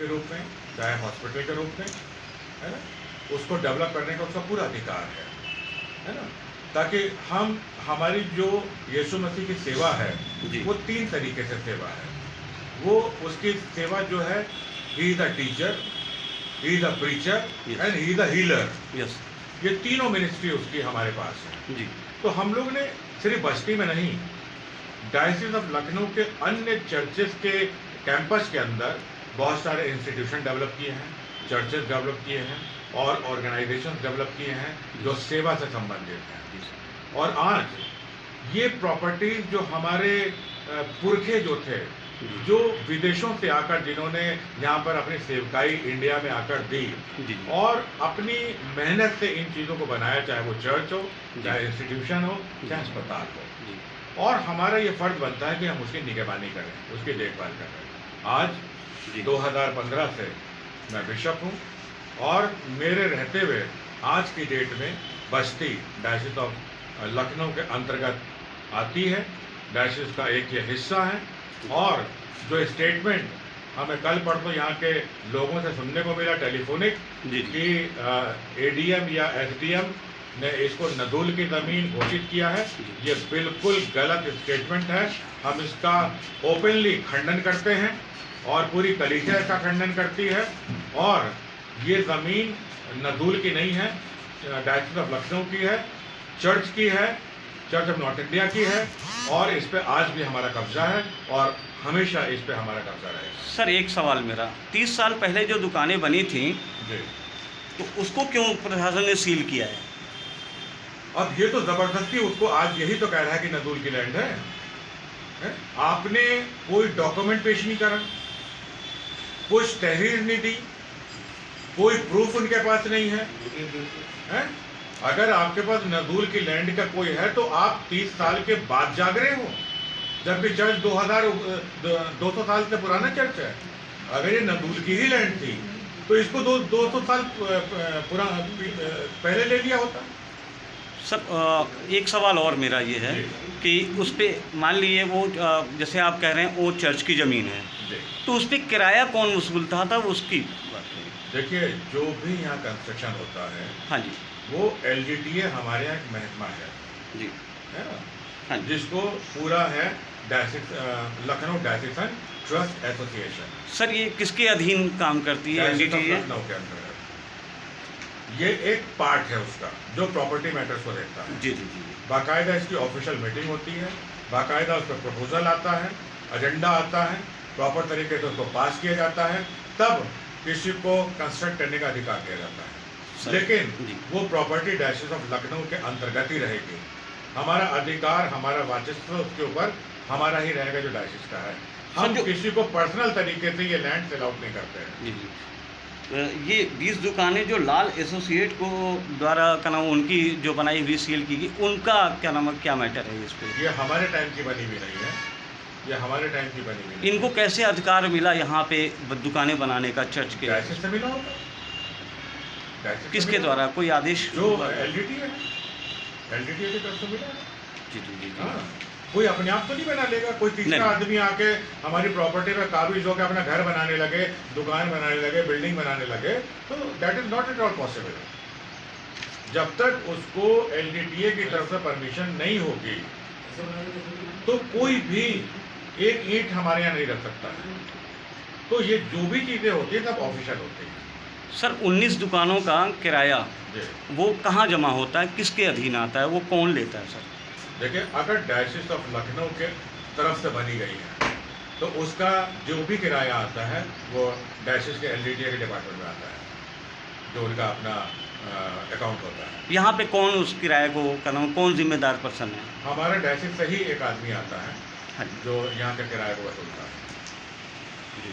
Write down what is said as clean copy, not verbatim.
के रूप में, चाहे हॉस्पिटल के रूप में, है ना, उसको डेवलप करने का उसका पूरा अधिकार है ना, ताकि हम हमारी जो यीशु मसीह की सेवा है वो 3 तरीके से सेवा है। वो उसकी सेवा जो है, he is a teacher, he is a preacher and he is a healer. ये तीनों मिनिस्ट्री उसकी हमारे पास है जी। तो हम लोग ने सिर्फ बस्ती में नहीं, डायसिस ऑफ लखनऊ के अन्य चर्चेस के कैंपस के अंदर बहुत सारे इंस्टीट्यूशन डेवलप किए हैं, चर्चेस डेवलप किए हैं और ऑर्गेनाइजेशन डेवलप किए हैं जो सेवा से संबंधित हैं। और आज ये प्रॉपर्टीज जो हमारे पुरखे जो थे, जो विदेशों से आकर जिन्होंने यहाँ पर अपनी सेवकाई इंडिया में आकर दी और अपनी मेहनत से इन चीज़ों को बनाया, चाहे वो चर्च हो, चाहे इंस्टीट्यूशन हो, चाहे अस्पताल हो, और हमारा ये फर्ज बनता है कि हम उसकी निगरानी करें, उसकी देखभाल करें। आज 2015 से मैं बिशप हूँ और मेरे रहते हुए आज की डेट में बस्ती डायसिस ऑफ लखनऊ के अंतर्गत आती है, डायसिस का एक ये हिस्सा है। और जो स्टेटमेंट हमें कल परसों यहाँ के लोगों से सुनने को मिला टेलीफोनिक कि एडीएम या एसडीएम ने इसको नदूल की ज़मीन घोषित किया है, ये बिल्कुल गलत स्टेटमेंट है। हम इसका ओपनली खंडन करते हैं और पूरी कलीसिया इसका खंडन करती है। और ये ज़मीन नदूल की नहीं है, डायसिस ऑफ लखनऊ की है, चर्च की है, चर्च ऑफ नॉर्थ इंडिया की है, और इस पे आज भी हमारा कब्जा है और हमेशा इस पे हमारा कब्जा रहेगा। सर एक सवाल मेरा, 30 साल पहले जो दुकानें बनी थी जी, तो उसको क्यों प्रशासन ने सील किया है? अब ये तो जबरदस्ती उसको आज यही तो कह रहा है कि नदूल की लैंड है? आपने कोई डॉक्यूमेंट पेश नहीं करा, कोई तहरीर नहीं दी, कोई प्रूफ उनके पास नहीं है? अगर आपके पास नदूल की लैंड का कोई है तो आप 30 साल के बाद जाग रहे हो, जबकि चर्च 200 साल से पुराना चर्च है। अगर ये नदूल की ही लैंड थी तो इसको 200 साल पहले ले लिया होता। सर एक सवाल और मेरा ये है कि उस पर मान लीजिए वो जैसे आप कह रहे हैं वो चर्च की ज़मीन है, तो उस पर किराया कौन वसूलता था उसकी बात है। देखिए, जो भी यहाँ कंस्ट्रक्शन होता है, हाँ जी, वो LGTA हमारे यहाँ एक महकमा है जी, है ना, हाँ, जिसको पूरा है लखनऊ डायसिसन ट्रस्ट एसोसिएशन। सर ये किसके अधीन काम करती है? लखनऊ के अंतर्गत ये एक पार्ट है उसका जो प्रॉपर्टी मैटर्स को देखता है। जी जी जी, बाकायदा इसकी ऑफिशियल मीटिंग होती है, बाकायदा उस पर प्रपोजल आता है, एजेंडा आता है, प्रॉपर तरीके से उसको पास किया जाता है, तब किसी को कंस्ट्रक्ट करने का अधिकार दिया जाता है। लेकिन वो प्रॉपर्टी डायसिस ऑफ लखनऊ के अंतर्गत ही रहेगी। हमारा अधिकार, हमारा वाचिस्व उसके ऊपर हमारा ही रहेगा जो डायसिस का है। हम किसी को पर्सनल तरीके से ये लैंड सेल आउट नहीं करते हैं। जी जी, ये 20 दुकानें जो लाल एसोसिएट को द्वारा क्या नाम उनकी जो बनाई हुई सील की गई, उनका क्या नाम है, क्या मैटर है इस पर? ये हमारे टाइम की बनी हुई नहीं है, ये हमारे टाइम की बनी हुई नहीं। इनको कैसे अधिकार मिला यहाँ पे दुकानें बनाने का चर्च के? डायसिस से मिला होगा। किसके द्वारा? कोई आदेश? जो LGTA है, LGTA की तरफ से मिला है। जी जी जी, कोई अपने आप तो नहीं बना लेगा। कोई तीसरा आदमी आके हमारी प्रॉपर्टी में काबिज होकर अपना घर बनाने लगे, दुकान बनाने लगे, बिल्डिंग बनाने लगे, तो that is not at all possible. जब तक उसको LGTA की तरफ से परमिशन नहीं होगी तो कोई भी एक ईंट हमारे यहाँ नहीं रख सकता है। तो ये जो भी चीज़ें होती है सब ऑफिशियल होती है। सर 19 दुकानों का किराया वो कहाँ जमा होता है, किसके अधीन आता है, वो कौन लेता है? सर देखिए, अगर डायसिस ऑफ लखनऊ के तरफ से बनी गई है तो उसका जो भी किराया आता है वो डायसिस के LGTA के डिपार्टमेंट में आता है, जो उनका अपना अकाउंट होता है। यहाँ पे कौन उस किराए को कौन जिम्मेदार पर्सन है? हमारा डायसिस से ही एक आदमी आता है जो यहाँ के किराए को वसूलता है। जी।